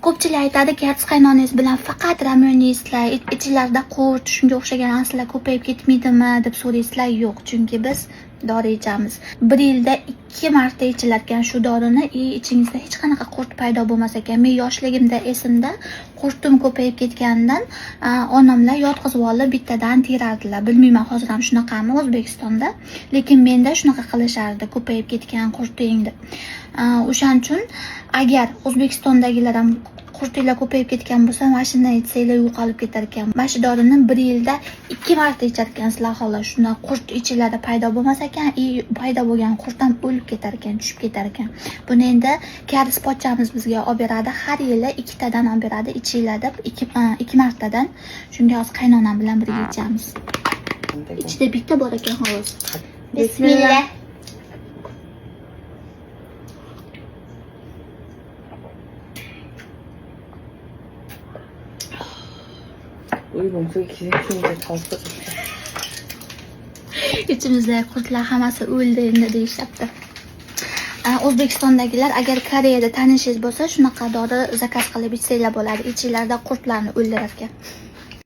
Ko'pchilik aytadiki, siz qaynonangiz bilan faqat ramyun yeysizlar, ichingizda qurt, shunga o'xshagan narsalar ko'payib ketmaydimi deb so'raysizlar. Yo'q, chunki biz dori ichamiz. Bir yilda 2 marta ichilarkan shu dorini, ichingizda hech qanaqa qurt paydo bo'lmas ekan. Men yoshligimda esimda qurtim ko'payib ketganidan onamlar yotqizib olib bittadan terardilar. Bilmayman hozir ham shunaqami O'zbekistonda, lekin menda shunaqa qilishardi, ko'payib ketgan qurting deb. O'shaning uchun agar O'zbekistondagilar ham qurtinglar ko'payib ketgan bo'lsa, mashinani ichsanglar yo'qolib ketar ekan. Mana shu dorini bir yilda 2 marta ichar ekansizlar xolos. Shunda qurt ichinglarda paydo bo'lmas ekan, paydo bo'lgan qurt ham o'lib ketar ekan, tushib ketar ekan. Buni endi karis pochchamiz bizga olib beradi. Har yili 2 tadan olib beradi, ichinglar deb 2 martadan. Shunga hozir qaynonam bilan birga ichamiz. Ichida bitta bor ekan xolos. Bismillah. 우리 몸속에 기생충인데 다 없어졌어. İçimizde qurtlar hammasi o'ldi endi deyishyapti. O'zbekistondagilar agar Koreyada tanishingiz bo'lsa, shunaqa dori zakaz qilib ichsanglar bo'ladi. Ichinglarda qurtlarni o'ldirar ekan.